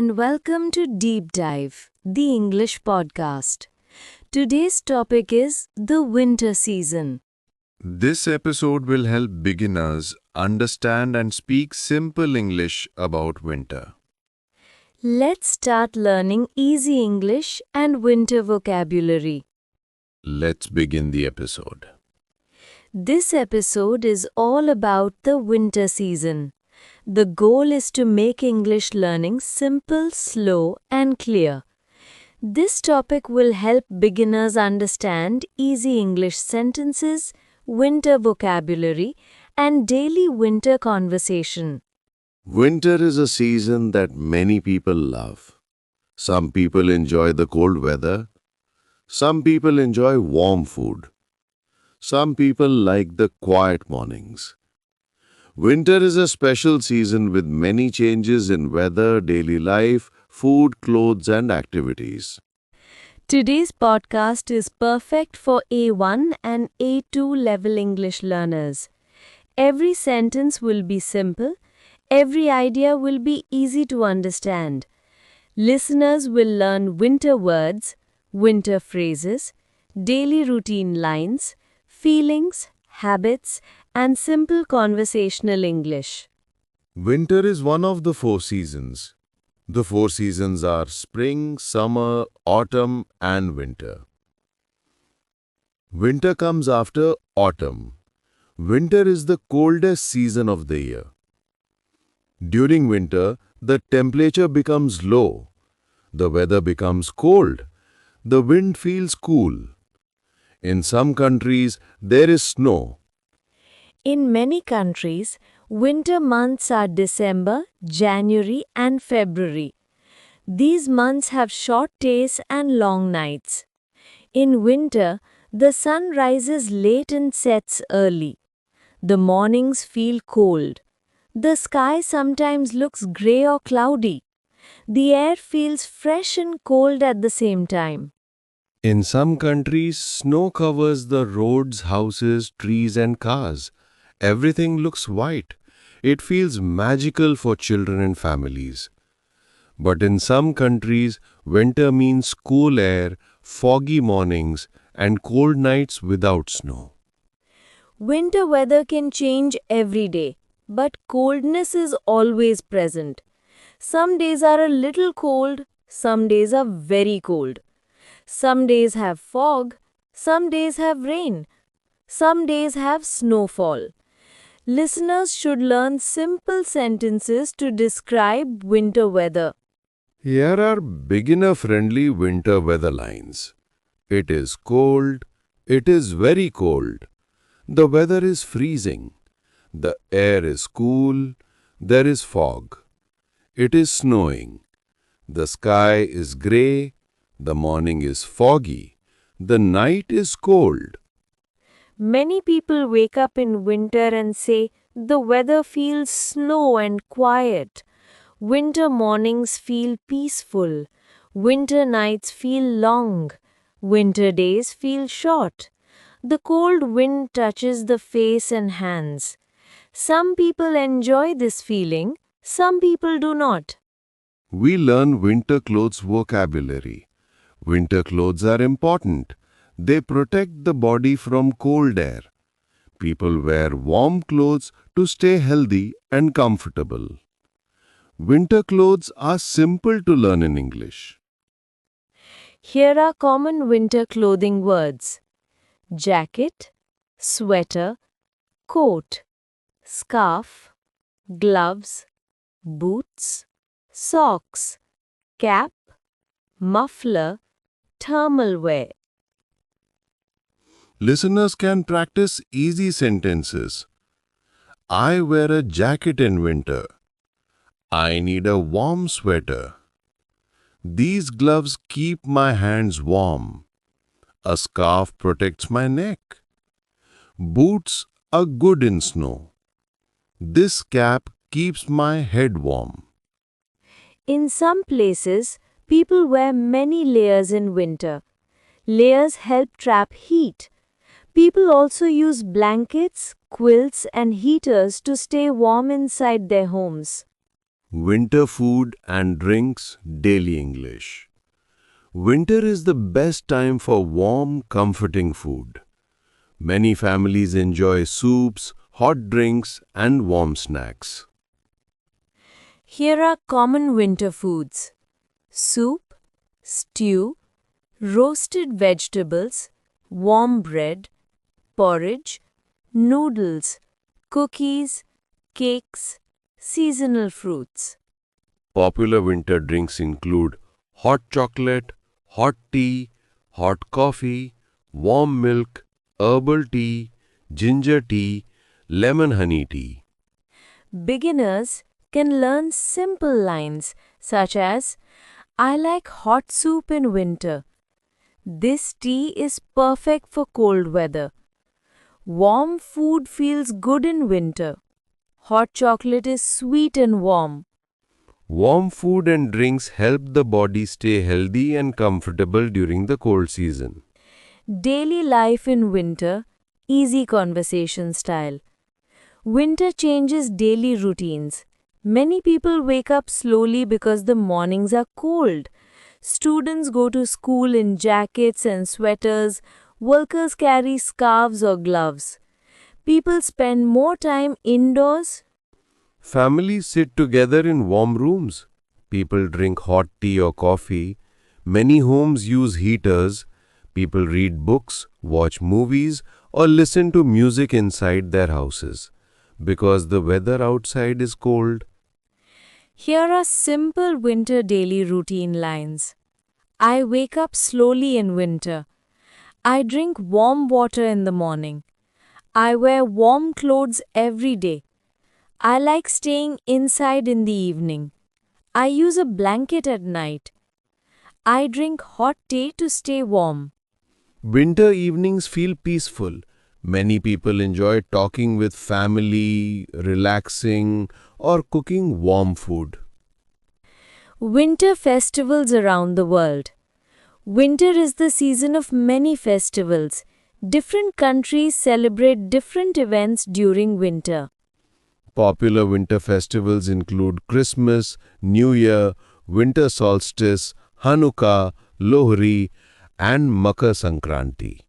and welcome to Deep Dive, the English podcast. Today's topic is the winter season. This episode will help beginners understand and speak simple English about winter. Let's start learning easy English and winter vocabulary. Let's begin the episode. This episode is all about the winter season. The goal is to make English learning simple, slow, and clear. This topic will help beginners understand easy English sentences, winter vocabulary, and daily winter conversation. Winter is a season that many people love. Some people enjoy the cold weather. Some people enjoy warm food. Some people like the quiet mornings. Winter is a special season with many changes in weather, daily life, food, clothes, and activities. Today's podcast is perfect for A1 and A2 level English learners. Every sentence will be simple. Every idea will be easy to understand. Listeners will learn winter words, winter phrases, daily routine lines, feelings, habits, and simple conversational English. Winter is one of the four seasons. The four seasons are spring, summer, autumn, and winter. Winter comes after autumn. Winter is the coldest season of the year. During winter, the temperature becomes low. The weather becomes cold. The wind feels cool. In some countries, there is snow. In many countries, winter months are December, January, and February. These months have short days and long nights. In winter, the sun rises late and sets early. The mornings feel cold. The sky sometimes looks grey or cloudy. The air feels fresh and cold at the same time. In some countries, snow covers the roads, houses, trees, and cars. Everything looks white. It feels magical for children and families. But in some countries, winter means cool air, foggy mornings, and cold nights without snow. Winter weather can change every day, but coldness is always present. Some days are a little cold, some days are very cold. Some days have fog, some days have rain, some days have snowfall. Listeners should learn simple sentences to describe winter weather. Here are beginner-friendly winter weather lines. It is cold. It is very cold. The weather is freezing. The air is cool. There is fog. It is snowing. The sky is grey. The morning is foggy. The night is cold. Many people wake up in winter and say, the weather feels slow and quiet. Winter mornings feel peaceful. Winter nights feel long. Winter days feel short. The cold wind touches the face and hands. Some people enjoy this feeling, some people do not. We learn winter clothes vocabulary. Winter clothes are important. They protect the body from cold air. People wear warm clothes to stay healthy and comfortable. Winter clothes are simple to learn in English. Here are common winter clothing words: jacket, sweater, coat, scarf, gloves, boots, socks, cap, muffler, thermal wear. Listeners can practice easy sentences. I wear a jacket in winter. I need a warm sweater. These gloves keep my hands warm. A scarf protects my neck. Boots are good in snow. This cap keeps my head warm. In some places, people wear many layers in winter. Layers help trap heat. People also use blankets, quilts, and heaters to stay warm inside their homes. Winter food and drinks, daily English. Winter is the best time for warm, comforting food. Many families enjoy soups, hot drinks, and warm snacks. Here are common winter foods: soup, stew, roasted vegetables, warm bread, porridge, noodles, cookies, cakes, seasonal fruits. Popular winter drinks include hot chocolate, hot tea, hot coffee, warm milk, herbal tea, ginger tea, lemon honey tea. Beginners can learn simple lines such as, I like hot soup in winter. This tea is perfect for cold weather. Warm food feels good in winter. Hot chocolate is sweet and warm. Warm food and drinks help the body stay healthy and comfortable during the cold season. Daily life in winter, easy conversation style. Winter changes daily routines. Many people wake up slowly because the mornings are cold. Students go to school in jackets and sweaters. Workers carry scarves or gloves. People spend more time indoors. Families sit together in warm rooms. People drink hot tea or coffee. Many homes use heaters. People read books, watch movies, or listen to music inside their houses. Because the weather outside is cold. Here are simple winter daily routine lines. I wake up slowly in winter. I drink warm water in the morning. I wear warm clothes every day. I like staying inside in the evening. I use a blanket at night. I drink hot tea to stay warm. Winter evenings feel peaceful. Many people enjoy talking with family, relaxing, or cooking warm food. Winter festivals around the world. Winter is the season of many festivals. Different countries celebrate different events during winter. Popular winter festivals include Christmas, New Year, winter solstice, Hanukkah, Lohri, and Makar Sankranti.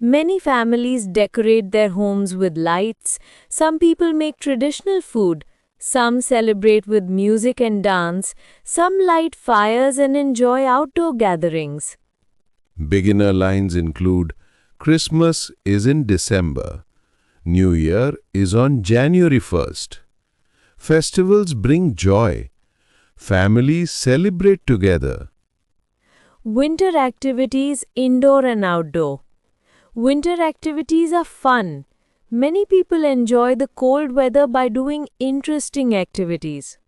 Many families decorate their homes with lights. Some people make traditional food. Some celebrate with music and dance. Some light fires and enjoy outdoor gatherings. Beginner lines include Christmas is in December. New Year is on January 1st. Festivals bring joy. Families celebrate together. Winter activities, indoor and outdoor. Winter activities are fun. Many people enjoy the cold weather by doing interesting activities.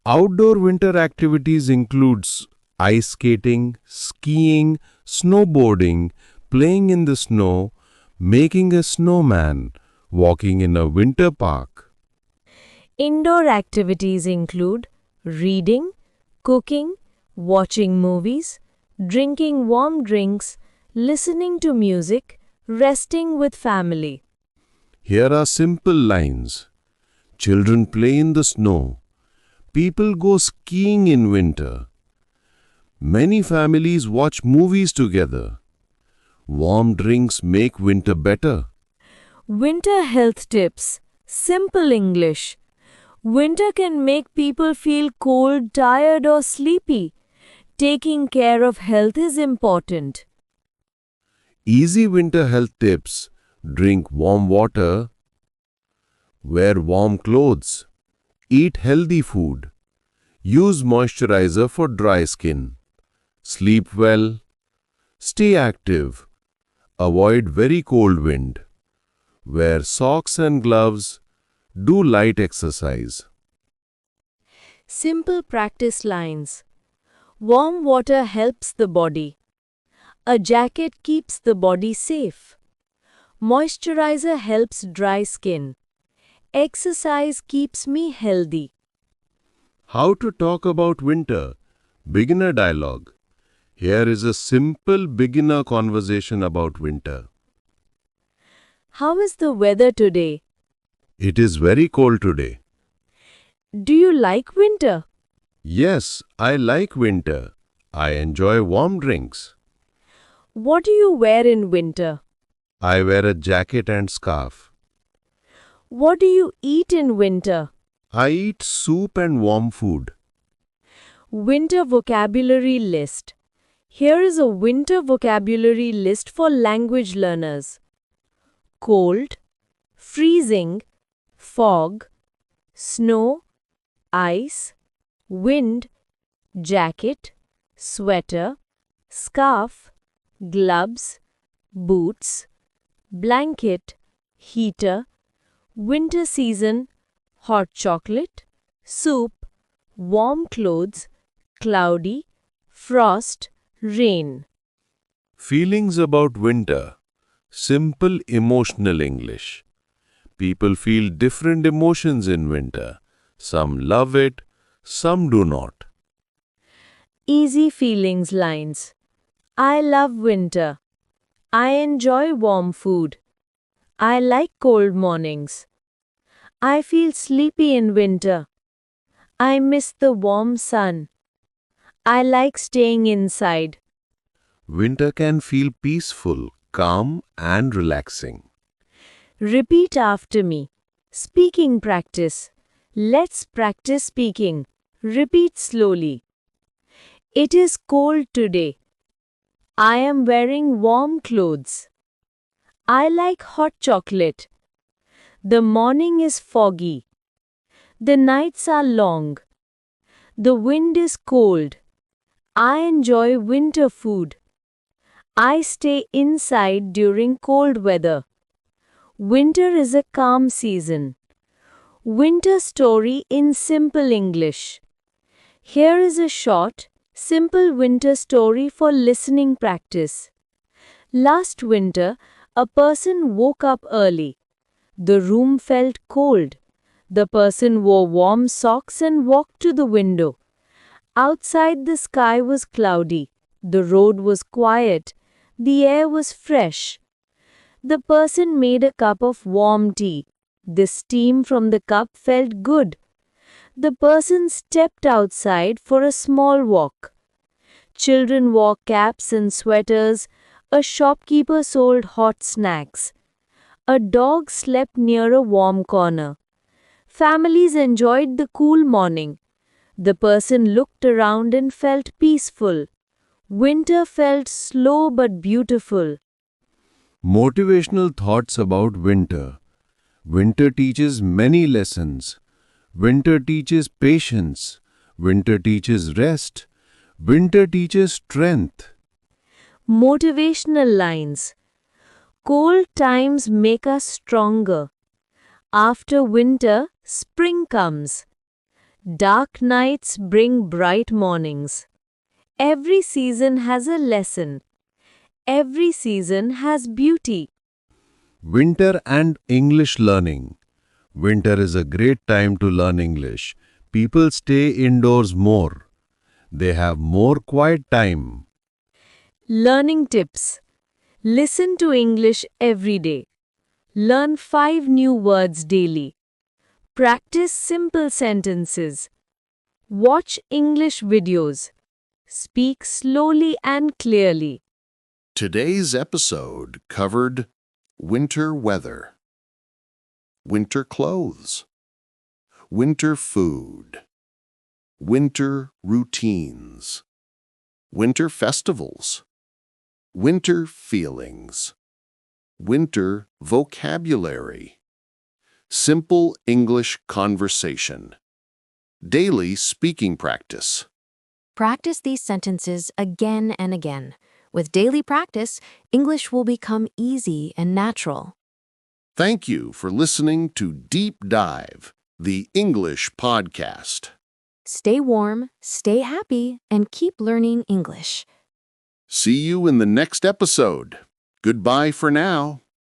Outdoor winter activities includes ice skating, skiing, snowboarding, playing in the snow, making a snowman, walking in a winter park. Indoor activities include reading, cooking, watching movies, drinking warm drinks, listening to music, resting with family. Here are simple lines. Children play in the snow. People go skiing in winter. Many families watch movies together. Warm drinks make winter better. Winter health tips. Simple English. Winter can make people feel cold, tired, or sleepy. Taking care of health is important. Easy winter health tips. Drink warm water. Wear warm clothes. Eat healthy food. Use moisturizer for dry skin. Sleep well. Stay active. Avoid very cold wind. Wear socks and gloves. Do light exercise. Simple practice lines. Warm water helps the body. A jacket keeps the body safe. Moisturizer helps dry skin. Exercise keeps me healthy. How to talk about winter? Beginner dialogue. Here is a simple beginner conversation about winter. How is the weather today? It is very cold today. Do you like winter? Yes, I like winter. I enjoy warm drinks. What do you wear in winter? I wear a jacket and scarf. What do you eat in winter? I eat soup and warm food. Winter vocabulary list. Here is a winter vocabulary list for language learners. Cold, freezing, fog, snow, ice, wind, jacket, sweater, scarf, gloves, boots, blanket, heater, winter season, hot chocolate, soup, warm clothes, cloudy, frost, rain. Feelings about winter. Simple emotional English. People feel different emotions in winter. Some love it, some do not. Easy feelings lines. I love winter. I enjoy warm food. I like cold mornings. I feel sleepy in winter. I miss the warm sun. I like staying inside. Winter can feel peaceful, calm, and relaxing. Repeat after me. Speaking practice. Let's practice speaking. Repeat slowly. It is cold today. I am wearing warm clothes. I like hot chocolate. The morning is foggy. The nights are long. The wind is cold. I enjoy winter food. I stay inside during cold weather. Winter is a calm season. Winter story in simple English. Here is a short, simple winter story for listening practice. Last winter, a person woke up early. The room felt cold. The person wore warm socks and walked to the window. Outside, the sky was cloudy. The road was quiet. The air was fresh. The person made a cup of warm tea. The steam from the cup felt good. The person stepped outside for a small walk. Children wore caps and sweaters. A shopkeeper sold hot snacks. A dog slept near a warm corner. Families enjoyed the cool morning. The person looked around and felt peaceful. Winter felt slow but beautiful. Motivational thoughts about winter. Winter teaches many lessons. Winter teaches patience. Winter teaches rest. Winter teaches strength. Motivational lines. Cold times make us stronger. After winter, spring comes. Dark nights bring bright mornings. Every season has a lesson. Every season has beauty. Winter and English learning. Winter is a great time to learn English. People stay indoors more. They have more quiet time. Learning tips. Listen to English every day. Learn 5 new words daily. Practice simple sentences. Watch English videos. Speak slowly and clearly. Today's episode covered winter weather, winter clothes, winter food, winter routines, winter festivals, winter feelings, winter vocabulary, simple English conversation, daily speaking practice. Practice these sentences again and again. With daily practice, English will become easy and natural. Thank you for listening to Deep Dive, the English podcast. Stay warm, stay happy, and keep learning English. See you in the next episode. Goodbye for now.